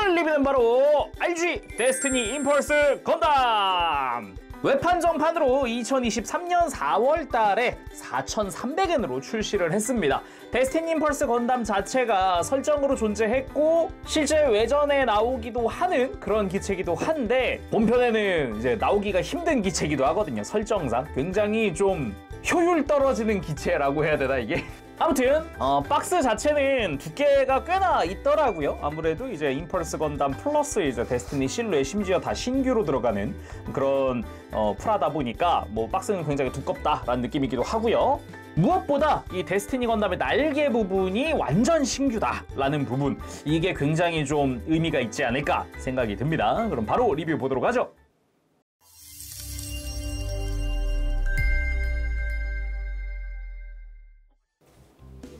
오늘 리뷰는 바로 RG 데스티니 임펄스 건담! 웹한정판으로 2023년 4월달에 4,300엔으로 출시를 했습니다. 데스티니 임펄스 건담 자체가 설정으로 존재했고 실제 외전에 나오기도 하는 그런 기체이기도 한데 본편에는 이제 나오기가 힘든 기체이기도 하거든요. 설정상 굉장히 좀 효율 떨어지는 기체라고 해야 되나 이게? 아무튼 박스 자체는 두께가 꽤나 있더라고요. 아무래도 이제 임펄스 건담 플러스 이제 데스티니 실루엣 심지어 다 신규로 들어가는 그런 프라다 보니까 뭐 박스는 굉장히 두껍다라는 느낌이기도 하고요. 무엇보다 이 데스티니 건담의 날개 부분이 완전 신규다라는 부분, 이게 굉장히 좀 의미가 있지 않을까 생각이 듭니다. 그럼 바로 리뷰 보도록 하죠.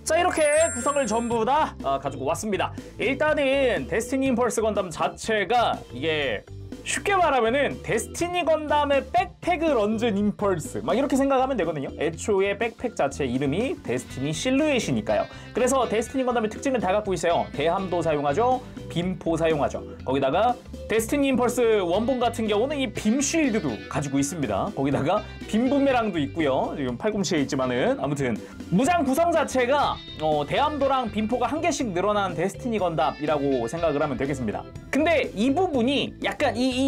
자, 이렇게 구성을 전부 다 가지고 왔습니다. 일단은 데스티니 임펄스 건담 자체가 이게 쉽게 말하면은 데스티니 건담의 백팩을 얹은 임펄스 막 이렇게 생각하면 되거든요. 애초에 백팩 자체 이름이 데스티니 실루엣이니까요. 그래서 데스티니 건담의 특징을 다 갖고 있어요. 대함도 사용하죠, 빔포 사용하죠. 거기다가 데스티니 임펄스 원본 같은 경우는 이 빔 쉴드도 가지고 있습니다. 거기다가 빔 부메랑도 있고요. 지금 팔꿈치에 있지만은 아무튼 무장 구성 자체가 대함도랑 빔포가 한 개씩 늘어난 데스티니 건담이라고 생각을 하면 되겠습니다. 근데 이 부분이 약간 이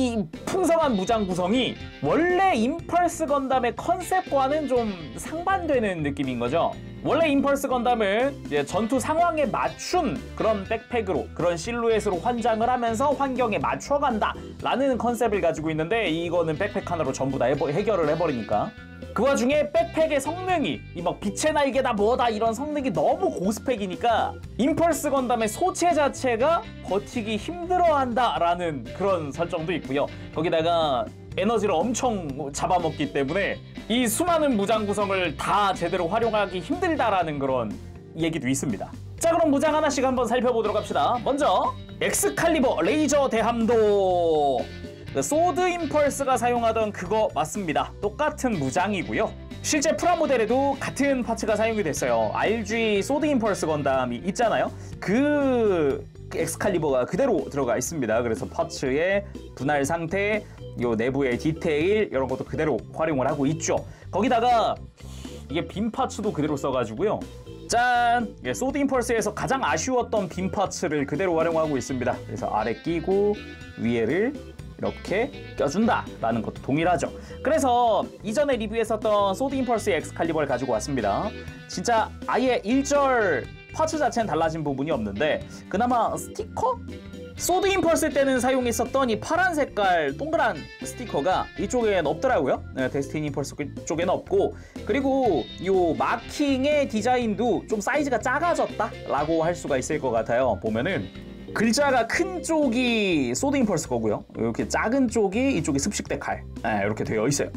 풍성한 무장 구성이 원래 임펄스 건담의 컨셉과는 좀 상반되는 느낌인 거죠. 원래 임펄스 건담은 이제 전투 상황에 맞춘 그런 백팩으로, 그런 실루엣으로 환장을 하면서 환경에 맞춰간다 라는 컨셉을 가지고 있는데, 이거는 백팩 하나로 전부 다 해결을 해버리니까 그 와중에 백팩의 성능이 이 막 빛의 날개다 뭐다 이런 성능이 너무 고스펙이니까 임펄스 건담의 소체 자체가 버티기 힘들어한다 라는 그런 설정도 있고요. 거기다가 에너지를 엄청 잡아먹기 때문에 이 수많은 무장 구성을 다 제대로 활용하기 힘들다라는 그런 얘기도 있습니다. 자, 그럼 무장 하나씩 한번 살펴보도록 합시다. 먼저 엑스칼리버 레이저 대함도. 소드 임펄스가 사용하던 그거 맞습니다. 똑같은 무장이고요. 실제 프라모델에도 같은 파츠가 사용이 됐어요. RG 소드 임펄스 건담이 있잖아요. 그 엑스칼리버가 그대로 들어가 있습니다. 그래서 파츠의 분할 상태, 요 내부의 디테일 이런 것도 그대로 활용을 하고 있죠. 거기다가 이게 빔 파츠도 그대로 써가지고요. 짠! 소드 임펄스에서 가장 아쉬웠던 빔 파츠를 그대로 활용하고 있습니다. 그래서 아래 끼고 위에를 이렇게 껴준다 라는 것도 동일하죠. 그래서 이전에 리뷰했었던 소드 임펄스의 엑스칼리버를 가지고 왔습니다. 진짜 아예 일절 파츠 자체는 달라진 부분이 없는데 그나마 스티커? 소드 임펄스 때는 사용했었던 이 파란 색깔 동그란 스티커가 이쪽엔 없더라고요. 네, 데스티니 임펄스 쪽에는 없고, 그리고 이 마킹의 디자인도 좀 사이즈가 작아졌다 라고 할 수가 있을 것 같아요. 보면은 글자가 큰 쪽이 소드 임펄스 거고요. 이렇게 작은 쪽이 이쪽이 습식대 칼, 이렇게 되어 있어요.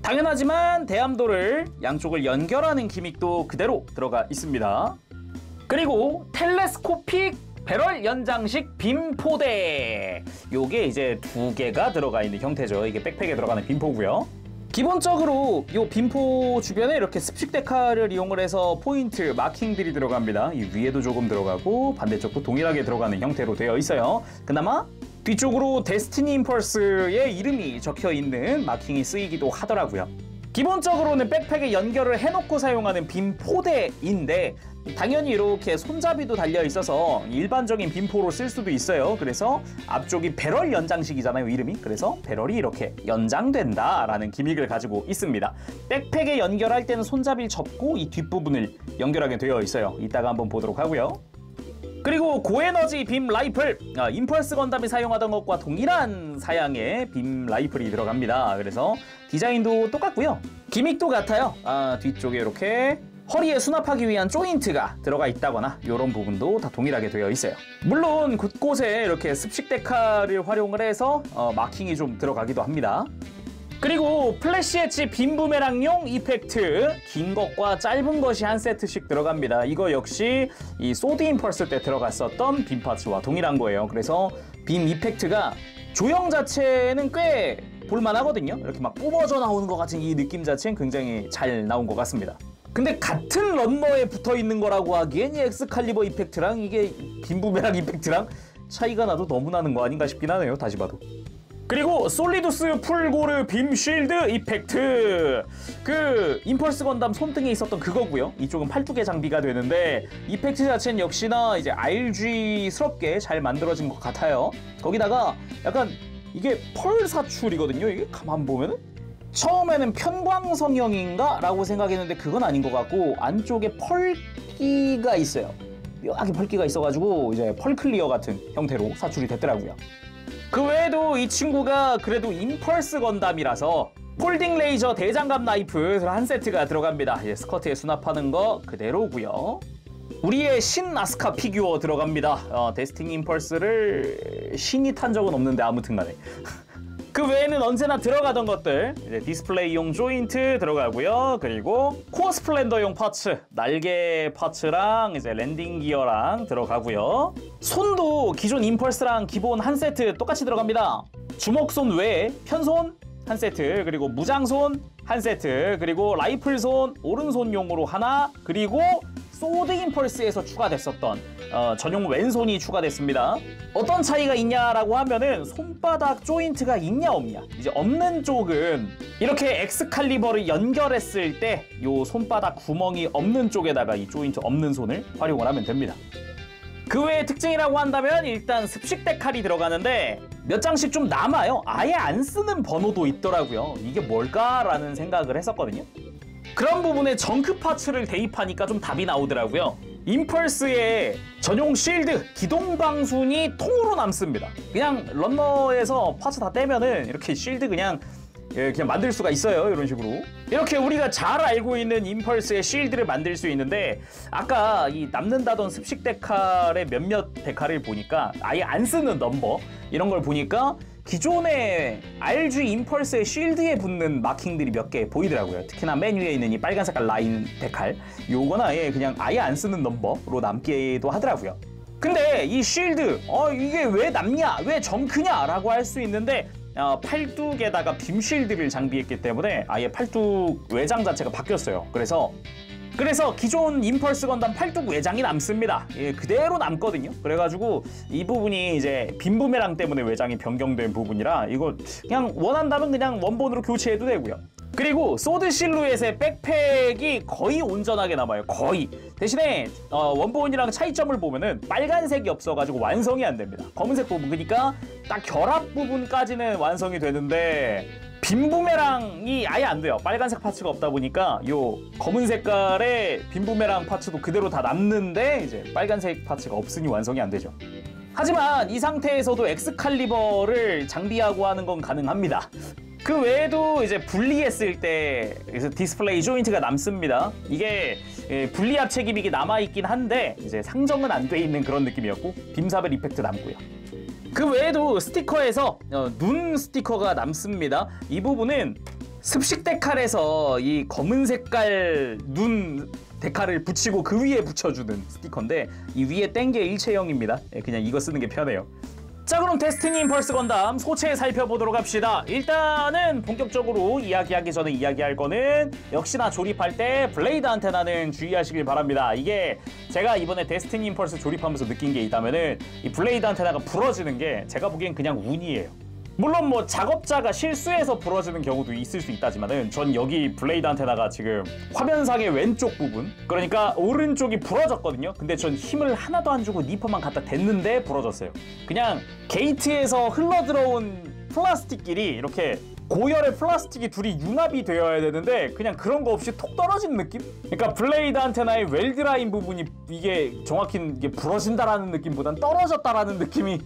당연하지만 대함도를 양쪽을 연결하는 기믹도 그대로 들어가 있습니다. 그리고 텔레스코픽 배럴 연장식 빔포대, 요게 이제 두 개가 들어가 있는 형태죠. 이게 백팩에 들어가는 빔포고요. 기본적으로 이 빔포 주변에 이렇게 습식 데칼을 이용을 해서 포인트 마킹들이 들어갑니다. 이 위에도 조금 들어가고 반대쪽도 동일하게 들어가는 형태로 되어 있어요. 그나마 뒤쪽으로 데스티니 임펄스의 이름이 적혀 있는 마킹이 쓰이기도 하더라고요. 기본적으로는 백팩에 연결을 해놓고 사용하는 빔포대인데 당연히 이렇게 손잡이도 달려 있어서 일반적인 빔포로 쓸 수도 있어요. 그래서 앞쪽이 배럴 연장식이잖아요, 이름이. 그래서 배럴이 이렇게 연장된다라는 기믹을 가지고 있습니다. 백팩에 연결할 때는 손잡이를 접고 이 뒷부분을 연결하게 되어 있어요. 이따가 한번 보도록 하고요. 그리고 고에너지 빔 라이플, 임펄스 건담이 사용하던 것과 동일한 사양의 빔 라이플이 들어갑니다. 그래서 디자인도 똑같고요. 기믹도 같아요. 뒤쪽에 이렇게 허리에 수납하기 위한 조인트가 들어가 있다거나 이런 부분도 다 동일하게 되어 있어요. 물론 곳곳에 이렇게 습식 데칼을 활용을 해서 마킹이 좀 들어가기도 합니다. 그리고 플래시 엣지 빔 부메랑용 이펙트, 긴 것과 짧은 것이 한 세트씩 들어갑니다. 이거 역시 이 소드 임펄스 때 들어갔었던 빔 파츠와 동일한 거예요. 그래서 빔 이펙트가 조형 자체는 꽤 볼만하거든요. 이렇게 막 뿜어져 나오는 것 같은 이 느낌 자체는 굉장히 잘 나온 것 같습니다. 근데 같은 런너에 붙어 있는 거라고 하기엔 이 엑스칼리버 이펙트랑 이게 빔 부메랑 이펙트랑 차이가 나도 너무 나는 거 아닌가 싶긴 하네요. 다시 봐도. 그리고 솔리두스 풀고르 빔 쉴드 이펙트, 그 임펄스 건담 손등에 있었던 그거고요. 이쪽은 팔뚝의 장비가 되는데 이펙트 자체는 역시나 이제 RG스럽게 잘 만들어진 것 같아요. 거기다가 약간 이게 펄 사출이거든요. 이게 가만 보면은 처음에는 편광성형인가? 라고 생각했는데 그건 아닌 것 같고 안쪽에 펄기가 있어요. 묘하게 펄기가 있어가지고 이제 펄 클리어 같은 형태로 사출이 됐더라고요. 그 외에도 이 친구가 그래도 임펄스 건담이라서 폴딩 레이저 대장갑 나이프 한 세트가 들어갑니다. 이제 스커트에 수납하는 거 그대로고요. 우리의 신 아스카 피규어 들어갑니다. 데스티니 임펄스를 신이 탄 적은 없는데 아무튼 간에 그 외에는 언제나 들어가던 것들, 이제 디스플레이용 조인트 들어가고요. 그리고 코어 스플렌더용 파츠, 날개 파츠랑 이제 랜딩 기어랑 들어가고요. 손도 기존 임펄스랑 기본 한 세트 똑같이 들어갑니다. 주먹손 외에 편손 한 세트, 그리고 무장손 한 세트, 그리고 라이플손 오른손용으로 하나, 그리고 소드 임펄스에서 추가됐었던 전용 왼손이 추가됐습니다. 어떤 차이가 있냐라고 하면은 손바닥 조인트가 있냐 없냐. 이제 없는 쪽은 이렇게 엑스칼리버를 연결했을 때 요 손바닥 구멍이 없는 쪽에다가 이 조인트 없는 손을 활용을 하면 됩니다. 그 외의 특징이라고 한다면 일단 습식대 칼이 들어가는데 몇 장씩 좀 남아요. 아예 안 쓰는 번호도 있더라고요. 이게 뭘까라는 생각을 했었거든요. 그런 부분에 정크 파츠를 대입하니까 좀 답이 나오더라고요. 임펄스의 전용 실드, 기동 방순이 통으로 남습니다. 그냥 런너에서 파츠 다 떼면은 이렇게 실드 그냥 만들 수가 있어요. 이런 식으로. 이렇게 우리가 잘 알고 있는 임펄스의 실드를 만들 수 있는데 아까 이 남는다던 습식 데칼의 몇몇 데칼을 보니까 아예 안 쓰는 넘버 이런 걸 보니까 기존의 RG 임펄스의 실드에 붙는 마킹들이 몇 개 보이더라고요. 특히나 맨 위에 있는 이 빨간 색깔 라인 데칼, 요건 그냥 아예 안 쓰는 넘버로 남기도 하더라고요. 근데 이 실드 이게 왜 남냐, 왜 정크냐 라고 할 수 있는데 팔뚝에다가 빔 실드를 장비했기 때문에 아예 팔뚝 외장 자체가 바뀌었어요. 그래서 기존 임펄스 건담 팔뚝 외장이 남습니다. 그대로 남거든요. 그래가지고 이 부분이 이제 빔 부메랑 때문에 외장이 변경된 부분이라 이거 그냥 원한다면 그냥 원본으로 교체해도 되고요. 그리고 소드 실루엣의 백팩이 거의 온전하게 남아요. 거의. 대신에 원본이랑 차이점을 보면은 빨간색이 없어가지고 완성이 안 됩니다. 검은색 부분, 그러니까 딱 결합 부분까지는 완성이 되는데 빔 부메랑이 아예 안 돼요. 빨간색 파츠가 없다 보니까 요 검은 색깔의 빔 부메랑 파츠도 그대로 다 남는데 이제 빨간색 파츠가 없으니 완성이 안 되죠. 하지만 이 상태에서도 엑스칼리버를 장비하고 하는 건 가능합니다. 그 외에도 이제 분리했을 때 디스플레이 조인트가 남습니다. 이게 분리압 책임이 남아있긴 한데 이제 상정은 안 돼 있는 그런 느낌이었고 빔사벨 이펙트 남고요. 그 외에도 스티커에서 눈 스티커가 남습니다. 이 부분은 습식 데칼에서 이 검은 색깔 눈 데칼을 붙이고 그 위에 붙여주는 스티커인데 이 위에 뗀 게 일체형입니다. 그냥 이거 쓰는 게 편해요. 자, 그럼 데스티니 임펄스 건담 소체 살펴보도록 합시다. 일단은 본격적으로 이야기하기 전에 이야기할 거는 역시나 조립할 때 블레이드 안테나는 주의하시길 바랍니다. 이게 제가 이번에 데스티니 임펄스 조립하면서 느낀 게 있다면은 이 블레이드 안테나가 부러지는 게 제가 보기엔 그냥 운이에요. 물론 뭐 작업자가 실수해서 부러지는 경우도 있을 수 있다지만은 전 여기 블레이드 안테나가 지금 화면상의 왼쪽 부분, 그러니까 오른쪽이 부러졌거든요. 근데 전 힘을 하나도 안 주고 니퍼만 갖다 댔는데 부러졌어요. 그냥 게이트에서 흘러들어온 플라스틱끼리 이렇게 고열의 플라스틱이 둘이 융합이 되어야 되는데 그냥 그런 거 없이 톡 떨어진 느낌? 그러니까 블레이드 안테나의 웰드라인 부분이 이게 정확히 이게 부러진다라는 느낌보단 떨어졌다라는 느낌이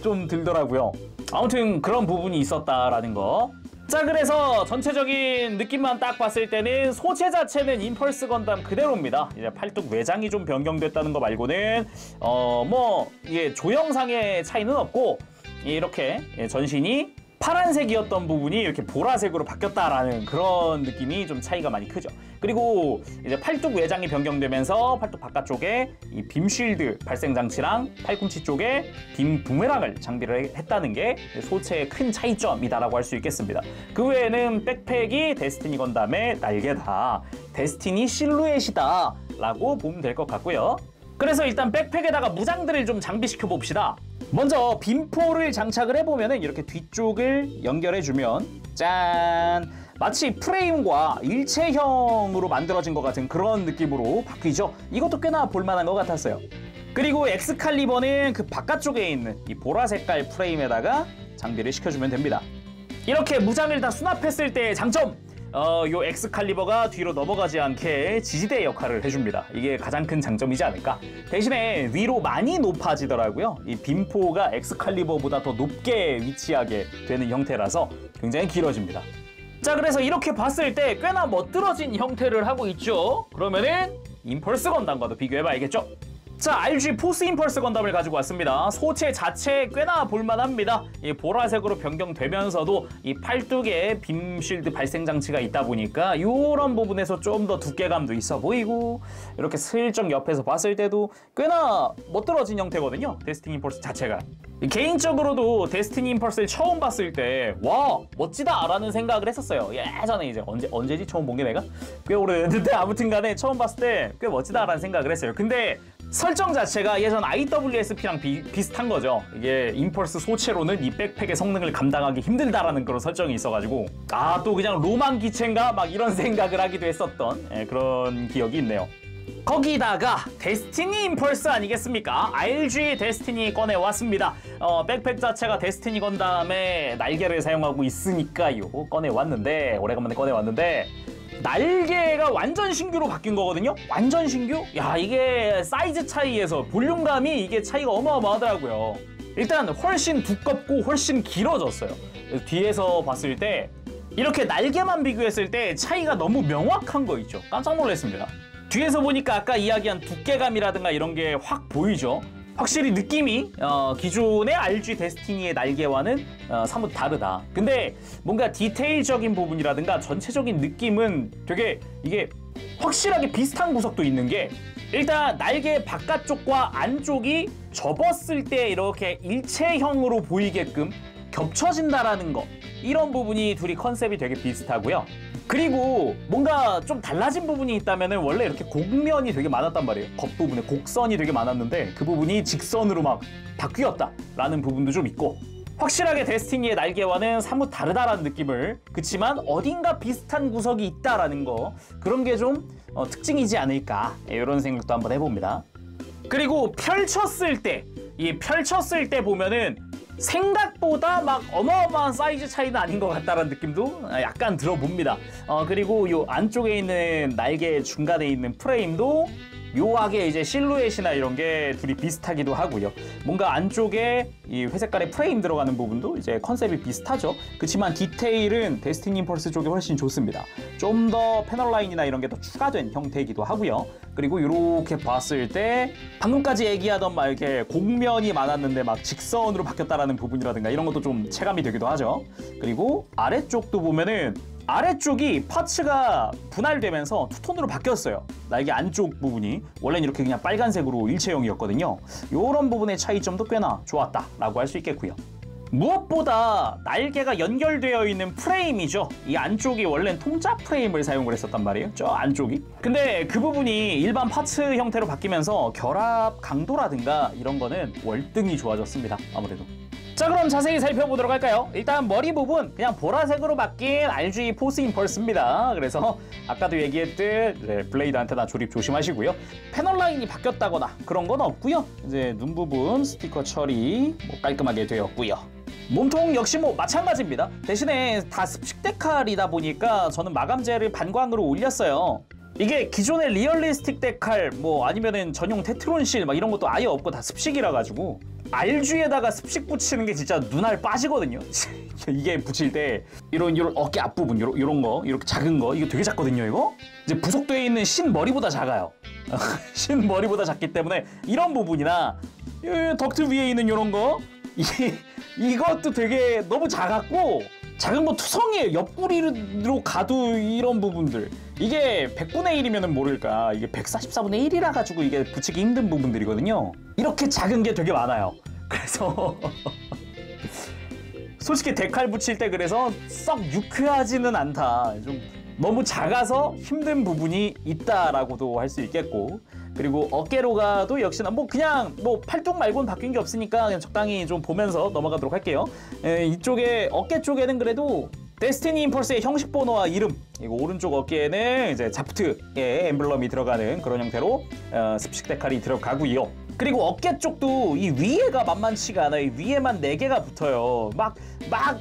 좀 들더라고요. 아무튼 그런 부분이 있었다라는 거. 자, 그래서 전체적인 느낌만 딱 봤을 때는 소체 자체는 임펄스 건담 그대로입니다. 이제 팔뚝 외장이 좀 변경됐다는 거 말고는 뭐 이게 조형상의 차이는 없고 이렇게 전신이 파란색이었던 부분이 이렇게 보라색으로 바뀌었다라는 그런 느낌이 좀 차이가 많이 크죠. 그리고 이제 팔뚝 외장이 변경되면서 팔뚝 바깥쪽에 이 빔 쉴드 발생 장치랑 팔꿈치 쪽에 빔 부메랑을 장비를 했다는 게 소체의 큰 차이점이다라고 할 수 있겠습니다. 그 외에는 백팩이 데스티니 건담의 날개다, 데스티니 실루엣이다 라고 보면 될 것 같고요. 그래서 일단 백팩에다가 무장들을 좀 장비시켜 봅시다. 먼저 빔포를 장착을 해보면은 이렇게 뒤쪽을 연결해주면 짠! 마치 프레임과 일체형으로 만들어진 것 같은 그런 느낌으로 바뀌죠. 이것도 꽤나 볼만한 것 같았어요. 그리고 엑스칼리버는 그 바깥쪽에 있는 이 보라 색깔 프레임에다가 장비를 시켜주면 됩니다. 이렇게 무장을 다 수납했을 때의 장점! 요 엑스칼리버가 뒤로 넘어가지 않게 지지대 역할을 해줍니다. 이게 가장 큰 장점이지 않을까. 대신에 위로 많이 높아지더라고요. 이 빔포가 엑스칼리버보다 더 높게 위치하게 되는 형태라서 굉장히 길어집니다. 자, 그래서 이렇게 봤을 때 꽤나 멋들어진 형태를 하고 있죠. 그러면은 임펄스 건담과도 비교해봐야겠죠. 자, RG 포스 임펄스 건담을 가지고 왔습니다. 소체 자체 꽤나 볼만합니다. 이 보라색으로 변경되면서도 이 팔뚝에 빔 쉴드 발생 장치가 있다 보니까 이런 부분에서 좀 더 두께감도 있어 보이고, 이렇게 슬쩍 옆에서 봤을 때도 꽤나 멋들어진 형태거든요. 데스티니 임펄스 자체가. 개인적으로도 데스티니 임펄스를 처음 봤을 때 와, 멋지다 라는 생각을 했었어요. 예전에 이제 언제지 처음 본 게 내가? 꽤 오래됐는데 아무튼 간에 처음 봤을 때 꽤 멋지다 라는 생각을 했어요. 근데 설정 자체가 예전 IWSP랑 비슷한 거죠. 이게 임펄스 소체로는 이 백팩의 성능을 감당하기 힘들다라는 그런 설정이 있어가지고 또 그냥 로망 기체인가 막 이런 생각을 하기도 했었던 그런 기억이 있네요. 거기다가 데스티니 임펄스 아니겠습니까? RG 데스티니 꺼내왔습니다. 백팩 자체가 데스티니 건담의 날개를 사용하고 있으니까요. 꺼내왔는데, 오래간만에 꺼내왔는데 날개가 완전 신규로 바뀐 거거든요? 완전 신규? 야, 이게 사이즈 차이에서 볼륨감이 이게 차이가 어마어마하더라고요. 일단 훨씬 두껍고 훨씬 길어졌어요. 뒤에서 봤을 때 이렇게 날개만 비교했을 때 차이가 너무 명확한 거 있죠. 깜짝 놀랐습니다. 뒤에서 보니까 아까 이야기한 두께감이라든가 이런 게 확 보이죠. 확실히 느낌이 기존의 RG 데스티니의 날개와는 사뭇 다르다. 근데 뭔가 디테일적인 부분이라든가 전체적인 느낌은 되게 이게 확실하게 비슷한 구석도 있는 게, 일단 날개 바깥쪽과 안쪽이 접었을 때 이렇게 일체형으로 보이게끔 겹쳐진다라는 거, 이런 부분이 둘이 컨셉이 되게 비슷하고요. 그리고 뭔가 좀 달라진 부분이 있다면 원래 이렇게 곡면이 되게 많았단 말이에요. 겉부분에 곡선이 되게 많았는데 그 부분이 직선으로 막 바뀌었다라는 부분도 좀 있고, 확실하게 데스티니의 날개와는 사뭇 다르다라는 느낌을, 그치만 어딘가 비슷한 구석이 있다라는 거, 그런 게 좀 특징이지 않을까, 이런 생각도 한번 해봅니다. 그리고 펼쳤을 때 보면은 생각보다 막 어마어마한 사이즈 차이는 아닌 것 같다라는 느낌도 약간 들어봅니다. 그리고 요 안쪽에 있는 날개 중간에 있는 프레임도 묘하게 이제 실루엣이나 이런 게 둘이 비슷하기도 하고요. 뭔가 안쪽에 이 회색깔의 프레임 들어가는 부분도 이제 컨셉이 비슷하죠. 그렇지만 디테일은 데스티니 임펄스 쪽이 훨씬 좋습니다. 좀 더 패널 라인이나 이런 게 더 추가된 형태이기도 하고요. 그리고 이렇게 봤을 때 방금까지 얘기하던 막 이렇게 곡면이 많았는데 막 직선으로 바뀌었다라는 부분이라든가 이런 것도 좀 체감이 되기도 하죠. 그리고 아래쪽도 보면은 아래쪽이 파츠가 분할되면서 투톤으로 바뀌었어요. 날개 안쪽 부분이 원래는 이렇게 그냥 빨간색으로 일체형이었거든요. 이런 부분의 차이점도 꽤나 좋았다라고 할 수 있겠고요. 무엇보다 날개가 연결되어 있는 프레임이죠. 이 안쪽이 원래는 통짜 프레임을 사용을 했었단 말이에요. 저 안쪽이. 근데 그 부분이 일반 파츠 형태로 바뀌면서 결합 강도라든가 이런 거는 월등히 좋아졌습니다. 아무래도. 자, 그럼 자세히 살펴보도록 할까요? 일단 머리 부분 그냥 보라색으로 바뀐 RG 포스 임펄스입니다. 그래서 아까도 얘기했듯 블레이드 안테나 조립 조심하시고요. 패널 라인이 바뀌었다거나 그런 건 없고요. 이제 눈 부분 스티커 처리 깔끔하게 되었고요. 몸통 역시 마찬가지입니다. 대신에 다 습식 데칼이다 보니까 저는 마감재를 반광으로 올렸어요. 이게 기존의 리얼리스틱 데칼 아니면은 전용 테트론실 막 이런 것도 아예 없고 다 습식이라 가지고 RG에다가 습식 붙이는 게 진짜 눈알 빠지거든요. 이게 붙일 때 이런 어깨 앞부분 이런 거 이렇게 작은 거 이거 되게 작거든요. 이거 이제 부속되어 있는 신 머리보다 작아요. 신 머리보다 작기 때문에 이런 부분이나 덕트 위에 있는 이런 거 이것도 되게 너무 작았고 작은 거 투성이에요. 옆구리로 가도 이런 부분들 이게 100분의 1이면 모를까 이게 144분의 1이라 가지고 이게 붙이기 힘든 부분들이거든요. 이렇게 작은 게 되게 많아요. 그래서 솔직히 데칼 붙일 때 그래서 썩 유쾌하지는 않다. 좀 너무 작아서 힘든 부분이 있다라고도 할 수 있겠고, 그리고 어깨로가도 역시나 뭐 그냥 뭐 팔뚝 말고는 바뀐 게 없으니까 그냥 적당히 좀 보면서 넘어가도록 할게요. 이쪽에 어깨 쪽에는 그래도 데스티니 임펄스의 형식 번호와 이름, 그리고 오른쪽 어깨에는 이제 자프트의 엠블럼이 들어가는 그런 형태로 습식 데칼이 들어가고요. 그리고 어깨 쪽도 이 위에가 만만치가 않아요. 이 위에만 4개가 붙어요. 막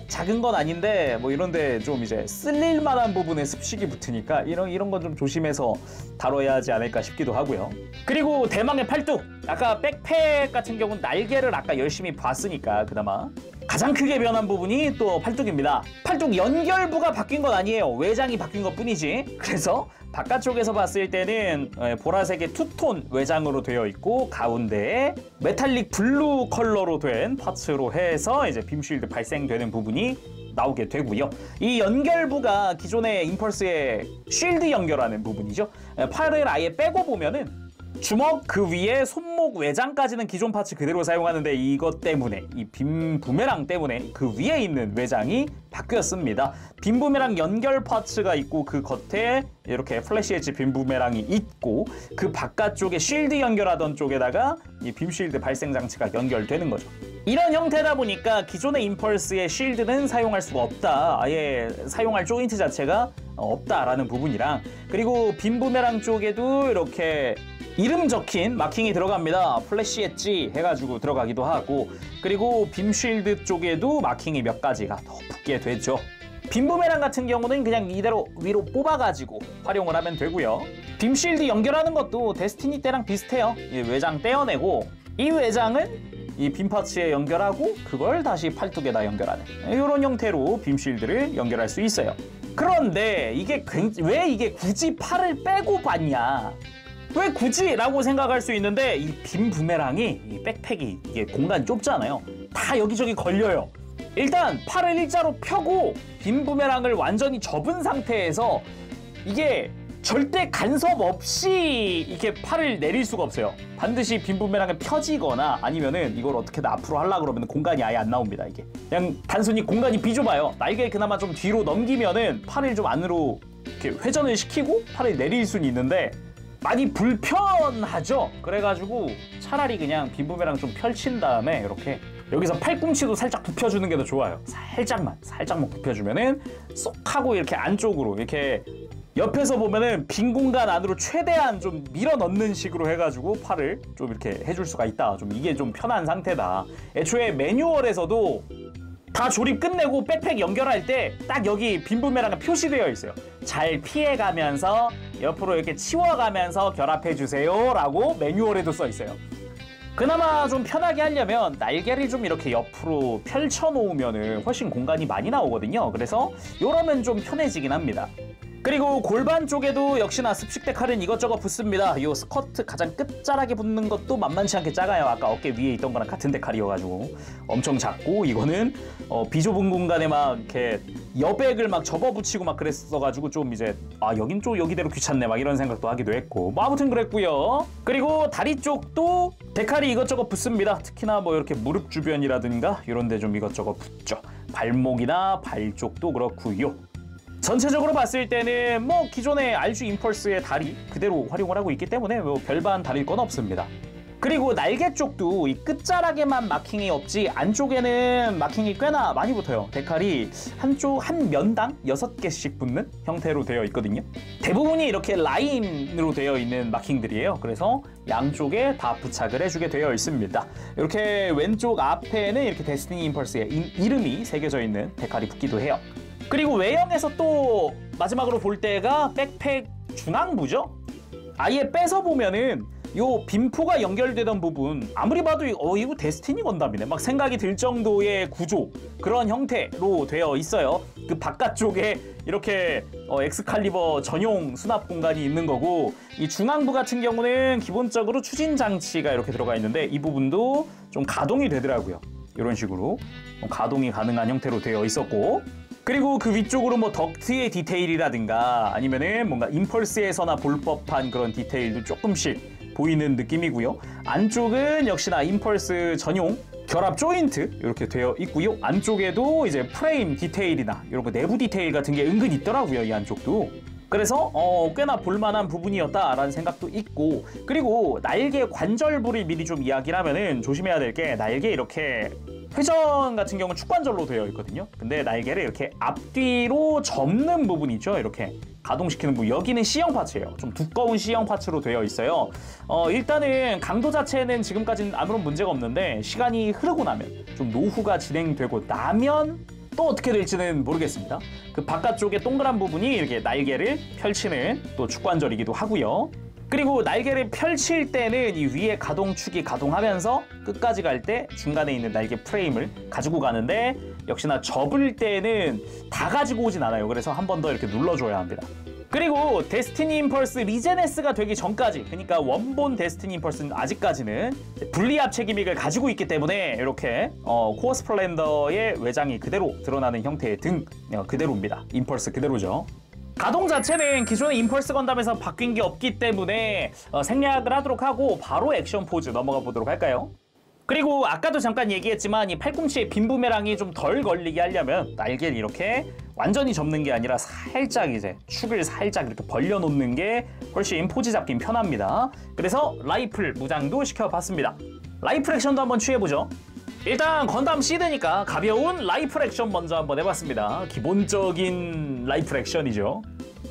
작은 건 아닌데 뭐 이런데 좀 이제 쓸릴 만한 부분에 습식이 붙으니까 이런 건 좀 조심해서 다뤄야 하지 않을까 싶기도 하고요. 그리고 대망의 팔뚝. 아까 백팩 같은 경우는 날개를 아까 열심히 봤으니까 그나마 가장 크게 변한 부분이 또 팔뚝입니다. 팔뚝 연결부가 바뀐 건 아니에요. 외장이 바뀐 것 뿐이지. 그래서 바깥쪽에서 봤을 때는 보라색의 투톤 외장으로 되어 있고, 가운데에 메탈릭 블루 컬러로 된 파츠로 해서 이제 빔쉴드 발생되는 부분이 나오게 되고요. 이 연결부가 기존의 임펄스의 쉴드 연결하는 부분이죠. 팔을 아예 빼고 보면은 주먹 그 위에 손목 외장까지는 기존 파츠 그대로 사용하는데, 이것 때문에 이 빔 부메랑 때문에 그 위에 있는 외장이 바뀌었습니다. 빔 부메랑 연결 파츠가 있고, 그 겉에 이렇게 플래시 엣지 빔 부메랑이 있고, 그 바깥쪽에 쉴드 연결하던 쪽에다가 이 빔 쉴드 발생 장치가 연결되는 거죠. 이런 형태다 보니까 기존의 임펄스의 쉴드는 사용할 수가 없다. 아예 사용할 조인트 자체가 없다라는 부분이랑, 그리고 빔 부메랑 쪽에도 이렇게 이름 적힌 마킹이 들어갑니다. 플래시 엣지 해가지고 들어가기도 하고, 그리고 빔 쉴드 쪽에도 마킹이 몇 가지가 더 붙게 되죠. 빔 부메랑 같은 경우는 그냥 이대로 위로 뽑아가지고 활용을 하면 되고요. 빔 쉴드 연결하는 것도 데스티니 때랑 비슷해요. 이 외장 떼어내고, 이 외장은 이 빔 파츠에 연결하고 그걸 다시 팔뚝에다 연결하는 이런 형태로 빔 쉴드를 연결할 수 있어요. 그런데 왜 이게 굳이 팔을 빼고 봤냐? 왜 굳이? 라고 생각할 수 있는데, 이 빔 부메랑이, 이 백팩이 이게 공간이 좁잖아요. 다 여기저기 걸려요. 일단 팔을 일자로 펴고 빔 부메랑을 완전히 접은 상태에서 이게 절대 간섭 없이 이렇게 팔을 내릴 수가 없어요. 반드시 빔 부메랑을 펴지거나 아니면은 이걸 어떻게든 앞으로 하려고 그러면 공간이 아예 안 나옵니다. 이게 그냥 단순히 공간이 비좁아요. 날개 그나마 좀 뒤로 넘기면은 팔을 좀 안으로 이렇게 회전을 시키고 팔을 내릴 수는 있는데 많이 불편하죠. 그래가지고 차라리 그냥 빔 부메랑 좀 펼친 다음에 이렇게 여기서 팔꿈치도 살짝 굽혀주는 게 더 좋아요. 살짝만 굽혀주면은 쏙 하고 이렇게 안쪽으로 이렇게 옆에서 보면은 빈 공간 안으로 최대한 좀 밀어 넣는 식으로 해가지고 팔을 좀 이렇게 해줄 수가 있다. 좀 이게 좀 편한 상태다. 애초에 매뉴얼에서도 다 조립 끝내고 백팩 연결할 때 딱 여기 빔 부메랑이 표시되어 있어요. 잘 피해가면서 옆으로 이렇게 치워가면서 결합해주세요 라고 매뉴얼에도 써 있어요. 그나마 좀 편하게 하려면 날개를 좀 이렇게 옆으로 펼쳐 놓으면 훨씬 공간이 많이 나오거든요. 그래서 이러면 좀 편해지긴 합니다. 그리고 골반 쪽에도 역시나 습식 데칼은 이것저것 붙습니다. 이 스커트 가장 끝자락에 붙는 것도 만만치 않게 작아요. 아까 어깨 위에 있던 거랑 같은 데칼이어가지고 엄청 작고, 이거는 비좁은 공간에 막 이렇게 여백을 막 접어붙이고 막 그랬어가지고 좀 이제 여긴 좀 여기대로 귀찮네 막 이런 생각도 하기도 했고, 뭐 아무튼 그랬고요. 그리고 다리 쪽도 데칼이 이것저것 붙습니다. 특히나 뭐 이렇게 무릎 주변이라든가 이런 데 좀 이것저것 붙죠. 발목이나 발 쪽도 그렇고요. 전체적으로 봤을 때는 뭐 기존의 RG 임펄스의 다리 그대로 활용을 하고 있기 때문에 뭐 별반 다를 건 없습니다. 그리고 날개 쪽도 이 끝자락에만 마킹이 없지 안쪽에는 마킹이 꽤나 많이 붙어요. 데칼이 한 면당 6개씩 붙는 형태로 되어 있거든요. 대부분이 이렇게 라인으로 되어 있는 마킹들이에요. 그래서 양쪽에 다 부착을 해주게 되어 있습니다. 이렇게 왼쪽 앞에는 이렇게 데스티니 임펄스의 이름이 새겨져 있는 데칼이 붙기도 해요. 그리고 외형에서 또 마지막으로 볼 때가 백팩 중앙부죠. 아예 빼서 보면은 요 빔포가 연결되던 부분 아무리 봐도 이거 데스티니 건담이네 막 생각이 들 정도의 구조, 그런 형태로 되어 있어요. 그 바깥쪽에 이렇게 엑스칼리버 전용 수납 공간이 있는 거고, 이 중앙부 같은 경우는 기본적으로 추진 장치가 이렇게 들어가 있는데 이 부분도 좀 가동이 되더라고요. 이런 식으로 가동이 가능한 형태로 되어 있었고, 그리고 그 위쪽으로 뭐 덕트의 디테일이라든가 아니면은 뭔가 임펄스에서나 볼 법한 그런 디테일도 조금씩 보이는 느낌이고요. 안쪽은 역시나 임펄스 전용 결합 조인트 이렇게 되어 있고요. 안쪽에도 이제 프레임 디테일이나 이런 거 내부 디테일 같은 게 은근 있더라고요. 이 안쪽도. 그래서 꽤나 볼만한 부분이었다라는 생각도 있고, 그리고 날개 관절부를 미리 좀 이야기를 하면은 조심해야 될 게, 날개 이렇게 회전 같은 경우는 축관절로 되어 있거든요. 근데 날개를 이렇게 앞뒤로 접는 부분이 있죠. 이렇게 가동시키는 부분, 여기는 C형 파츠예요. 좀 두꺼운 C형 파츠로 되어 있어요. 일단은 강도 자체는 지금까지는 아무런 문제가 없는데, 시간이 흐르고 나면, 좀 노후가 진행되고 나면 또 어떻게 될지는 모르겠습니다. 그 바깥쪽에 동그란 부분이 이렇게 날개를 펼치는 또 축관절이기도 하고요. 그리고 날개를 펼칠 때는 이 위에 가동축이 가동하면서 끝까지 갈 때 중간에 있는 날개 프레임을 가지고 가는데, 역시나 접을 때는 다 가지고 오진 않아요. 그래서 한 번 더 이렇게 눌러줘야 합니다. 그리고 데스티니 임펄스 리제네스가 되기 전까지, 그러니까 원본 데스티니 임펄스는 아직까지는 분리합체 기믹을 가지고 있기 때문에 이렇게 코어 스플렌더의 외장이 그대로 드러나는 형태의 등 그대로입니다. 임펄스 그대로죠. 가동 자체는 기존의 임펄스 건담에서 바뀐 게 없기 때문에 생략을 하도록 하고 바로 액션 포즈 넘어가 보도록 할까요? 그리고 아까도 잠깐 얘기했지만 이 팔꿈치에 빈 부메랑이 좀 덜 걸리게 하려면 날개를 이렇게 완전히 접는 게 아니라 살짝 이제 축을 살짝 이렇게 벌려놓는 게 훨씬 포즈 잡긴 편합니다. 그래서 라이플 무장도 시켜봤습니다. 라이플 액션도 한번 취해보죠. 일단 건담 시드니까 가벼운 라이플 액션 먼저 한번 해봤습니다. 기본적인 라이플 액션이죠.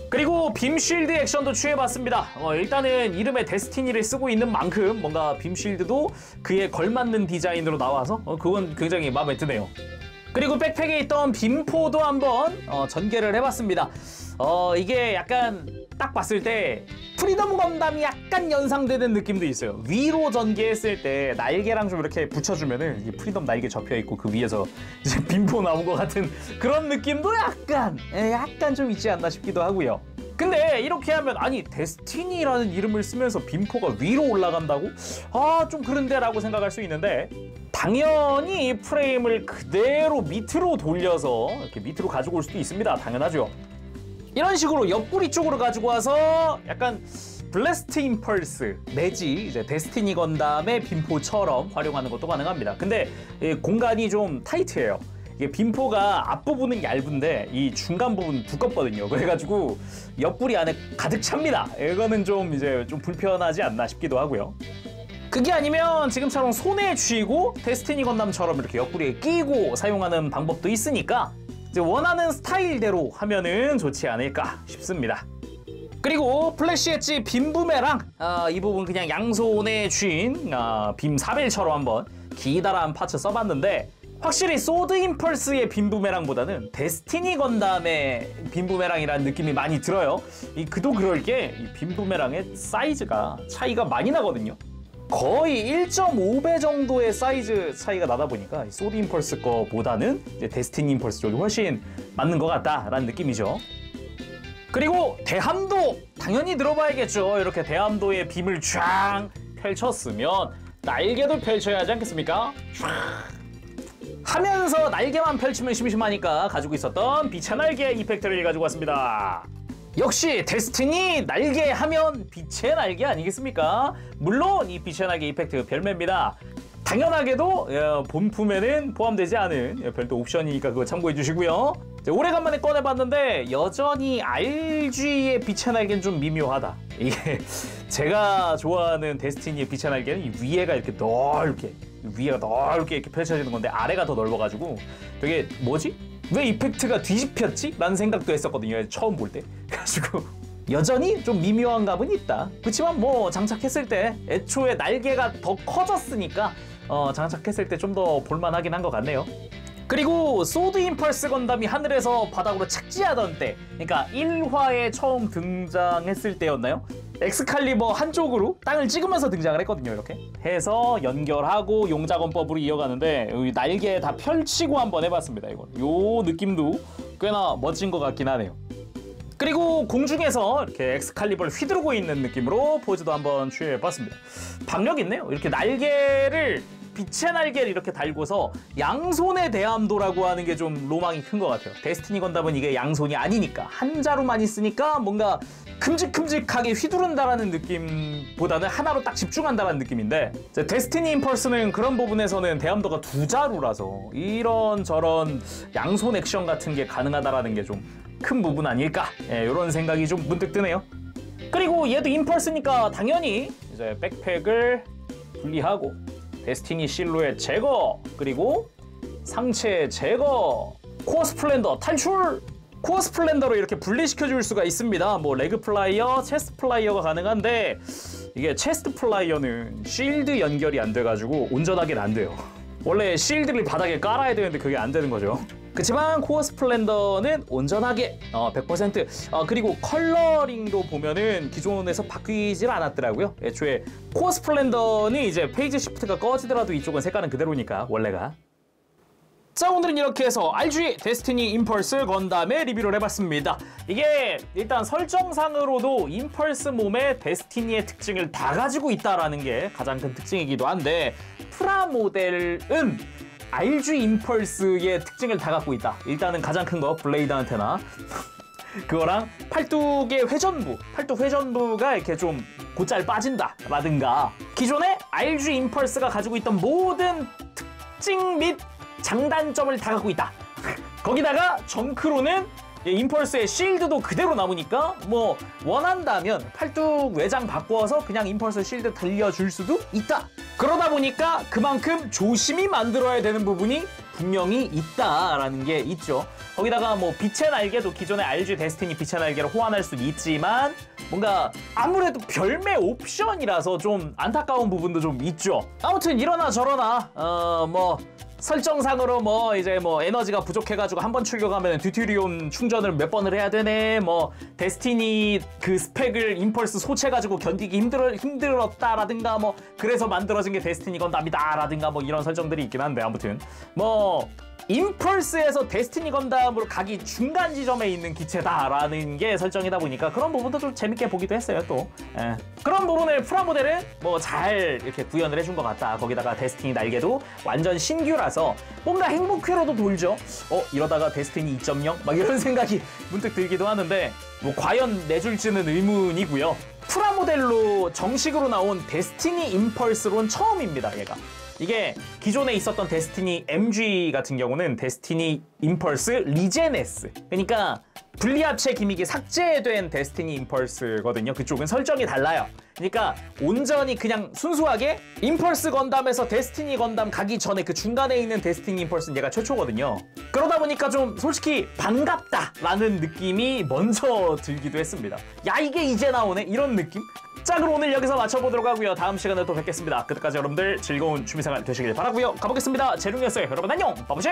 그리고 빔 쉴드 액션도 취해봤습니다. 일단은 이름에 데스티니를 쓰고 있는 만큼 뭔가 빔 쉴드도 그에 걸맞는 디자인으로 나와서 그건 굉장히 마음에 드네요. 그리고 백팩에 있던 빔포도 한번 전개를 해봤습니다. 이게 약간 딱 봤을 때 프리덤 건담이 약간 연상되는 느낌도 있어요. 위로 전개했을 때 날개랑 좀 이렇게 붙여주면은 이게 프리덤 날개 접혀있고 그 위에서 이제 빔포 나온 것 같은 그런 느낌도 약간 좀 있지 않나 싶기도 하고요. 근데 이렇게 하면, 아니 데스티니라는 이름을 쓰면서 빔포가 위로 올라간다고? 좀 그런데 라고 생각할 수 있는데, 당연히 이 프레임을 그대로 밑으로 돌려서 이렇게 밑으로 가지고 올 수도 있습니다. 당연하죠. 이런 식으로 옆구리 쪽으로 가지고 와서 약간 블래스트 임펄스 내지 이제 데스티니 건담의 빔포처럼 활용하는 것도 가능합니다. 근데 공간이 좀 타이트해요. 이게 빔포가 앞부분은 얇은데 이 중간 부분은 두껍거든요. 그래가지고 옆구리 안에 가득 찹니다. 이거는 좀 이제 좀 불편하지 않나 싶기도 하고요. 그게 아니면 지금처럼 손에 쥐고 데스티니 건담처럼 이렇게 옆구리에 끼고 사용하는 방법도 있으니까 이제 원하는 스타일대로 하면은 좋지 않을까 싶습니다. 그리고 플래시 엣지 빔 부메랑, 이 부분 그냥 양손에 쥔 빔 사벨처럼 한번 기다란 파츠 써봤는데, 확실히 소드 임펄스의 빔 부메랑보다는 데스티니 건담의 빔 부메랑이라는 느낌이 많이 들어요. 그도 그럴 게 이 빔 부메랑의 사이즈가 차이가 많이 나거든요. 거의 1.5배 정도의 사이즈 차이가 나다 보니까 소드 임펄스 거보다는 이제 데스티니 임펄스 쪽이 훨씬 맞는 것 같다라는 느낌이죠. 그리고 대함도 당연히 들어봐야겠죠. 이렇게 대함도의 빔을 쫙 펼쳤으면 날개도 펼쳐야 하지 않겠습니까? 쫙 하면서 날개만 펼치면 심심하니까 가지고 있었던 빛의 날개 이펙트를 가지고 왔습니다. 역시 데스티니 날개 하면 빛의 날개 아니겠습니까? 물론 이 빛의 날개 이펙트 별매입니다. 당연하게도 본품에는 포함되지 않은 별도 옵션이니까 그거 참고해 주시고요. 오래간만에 꺼내봤는데 여전히 RG의 빛의 날개는 좀 미묘하다. 이게 제가 좋아하는 데스티니의 빛의 날개는 이 위에가 이렇게 넓게, 위에가 넓게 이렇게 펼쳐지는 건데 아래가 더 넓어가지고 되게 뭐지? 왜 이펙트가 뒤집혔지? 라는 생각도 했었거든요. 처음 볼 때. 그래가지고 여전히 좀 미묘한 감은 있다. 그렇지만 뭐 장착했을 때 애초에 날개가 더 커졌으니까 장착했을 때 좀 더 볼만하긴 한 것 같네요. 그리고 소드 임펄스 건담이 하늘에서 바닥으로 착지하던 때, 그러니까 1화에 처음 등장했을 때였나요? 엑스칼리버 한쪽으로 땅을 찍으면서 등장을 했거든요. 이렇게 해서 연결하고 용자건법으로 이어가는데 여기 날개 다 펼치고 한번 해봤습니다. 이거 요 느낌도 꽤나 멋진 것 같긴 하네요. 그리고 공중에서 이렇게 엑스칼리버를 휘두르고 있는 느낌으로 포즈도 한번 취해봤습니다. 박력 있네요. 이렇게 날개를, 빛의 날개를 이렇게 달고서 양손의 대함도라고 하는 게 좀 로망이 큰 것 같아요. 데스티니 건담은 이게 양손이 아니니까 한 자루만 있으니까 뭔가 큼직큼직하게 휘두른다라는 느낌보다는 하나로 딱 집중한다라는 느낌인데, 데스티니 임펄스는 그런 부분에서는 대함도가 두 자루라서 이런 저런 양손 액션 같은 게 가능하다라는 게 좀 큰 부분 아닐까 이런 생각이 좀 문득 드네요. 그리고 얘도 임펄스니까 당연히 이제 백팩을 분리하고 데스티니 실루엣 제거, 그리고 상체 제거, 코어 스플렌더 탈출! 코어 스플렌더로 이렇게 분리시켜줄 수가 있습니다. 뭐 레그 플라이어, 체스트 플라이어가 가능한데 이게 체스트 플라이어는 쉴드 연결이 안 돼가지고 온전하게는 안 돼요. 원래 실드를 바닥에 깔아야 되는데 그게 안 되는 거죠. 그렇지만 코어 스플렌더는 온전하게 100% 그리고 컬러링도 보면은 기존에서 바뀌질 않았더라고요. 애초에 코어 스플렌더는 이제 페이지 시프트가 꺼지더라도 이쪽은 색깔은 그대로니까 원래가. 자, 오늘은 이렇게 해서 RG 데스티니 임펄스 건담의 리뷰를 해봤습니다. 이게 일단 설정상으로도 임펄스 몸에 데스티니의 특징을 다 가지고 있다라는 게 가장 큰 특징이기도 한데 프라모델은 RG 임펄스의 특징을 다 갖고 있다. 일단은 가장 큰 거 블레이드 안테나 그거랑 팔뚝의 회전부, 팔뚝 회전부가 이렇게 좀 곧잘 빠진다라든가 기존의 RG 임펄스가 가지고 있던 모든 특징 및 장단점을 다 갖고 있다. 거기다가 정크로는 임펄스의 실드도 그대로 남으니까 뭐 원한다면 팔뚝 외장 바꿔서 그냥 임펄스 실드 달려줄 수도 있다. 그러다 보니까 그만큼 조심히 만들어야 되는 부분이 분명히 있다라는 게 있죠. 거기다가 뭐 빛의 날개도 기존의 RG 데스티니 빛의 날개를 호환할 수는 있지만 뭔가 아무래도 별매 옵션이라서 좀 안타까운 부분도 좀 있죠. 아무튼 이러나 저러나 뭐 설정상으로 뭐 이제 뭐 에너지가 부족해가지고 한 번 출격하면 듀티리온 충전을 몇 번을 해야 되네, 뭐 데스티니 그 스펙을 임펄스 소체가지고 견디기 힘들었다라든가 뭐 그래서 만들어진 게 데스티니 건담이다라든가 뭐 이런 설정들이 있긴 한데 아무튼 뭐 임펄스에서 데스티니 건담으로 가기 중간 지점에 있는 기체다라는 게 설정이다 보니까 그런 부분도 좀 재밌게 보기도 했어요 또. 그런 부분을 프라모델은 뭐 잘 이렇게 구현을 해준 것 같다. 거기다가 데스티니 날개도 완전 신규라서 뭔가 행복회로도 돌죠. 이러다가 데스티니 2.0? 막 이런 생각이 문득 들기도 하는데 뭐 과연 내줄지는 의문이고요. 프라모델로 정식으로 나온 데스티니 임펄스로는 처음입니다 얘가. 이게 기존에 있었던 데스티니 MG 같은 경우는 데스티니 임펄스 리제네스, 그러니까 분리합체 기믹이 삭제된 데스티니 임펄스거든요. 그쪽은 설정이 달라요. 그러니까 온전히 그냥 순수하게 임펄스 건담에서 데스티니 건담 가기 전에 그 중간에 있는 데스티니 임펄스는 얘가 최초거든요. 그러다 보니까 좀 솔직히 반갑다라는 느낌이 먼저 들기도 했습니다. 야, 이게 이제 나오네? 이런 느낌? 자, 그럼 오늘 여기서 마쳐보도록 하고요. 다음 시간에 또 뵙겠습니다. 그때까지 여러분들 즐거운 취미생활 되시길 바라고요. 가보겠습니다. 재룡이었어요. 여러분 안녕! 바보시!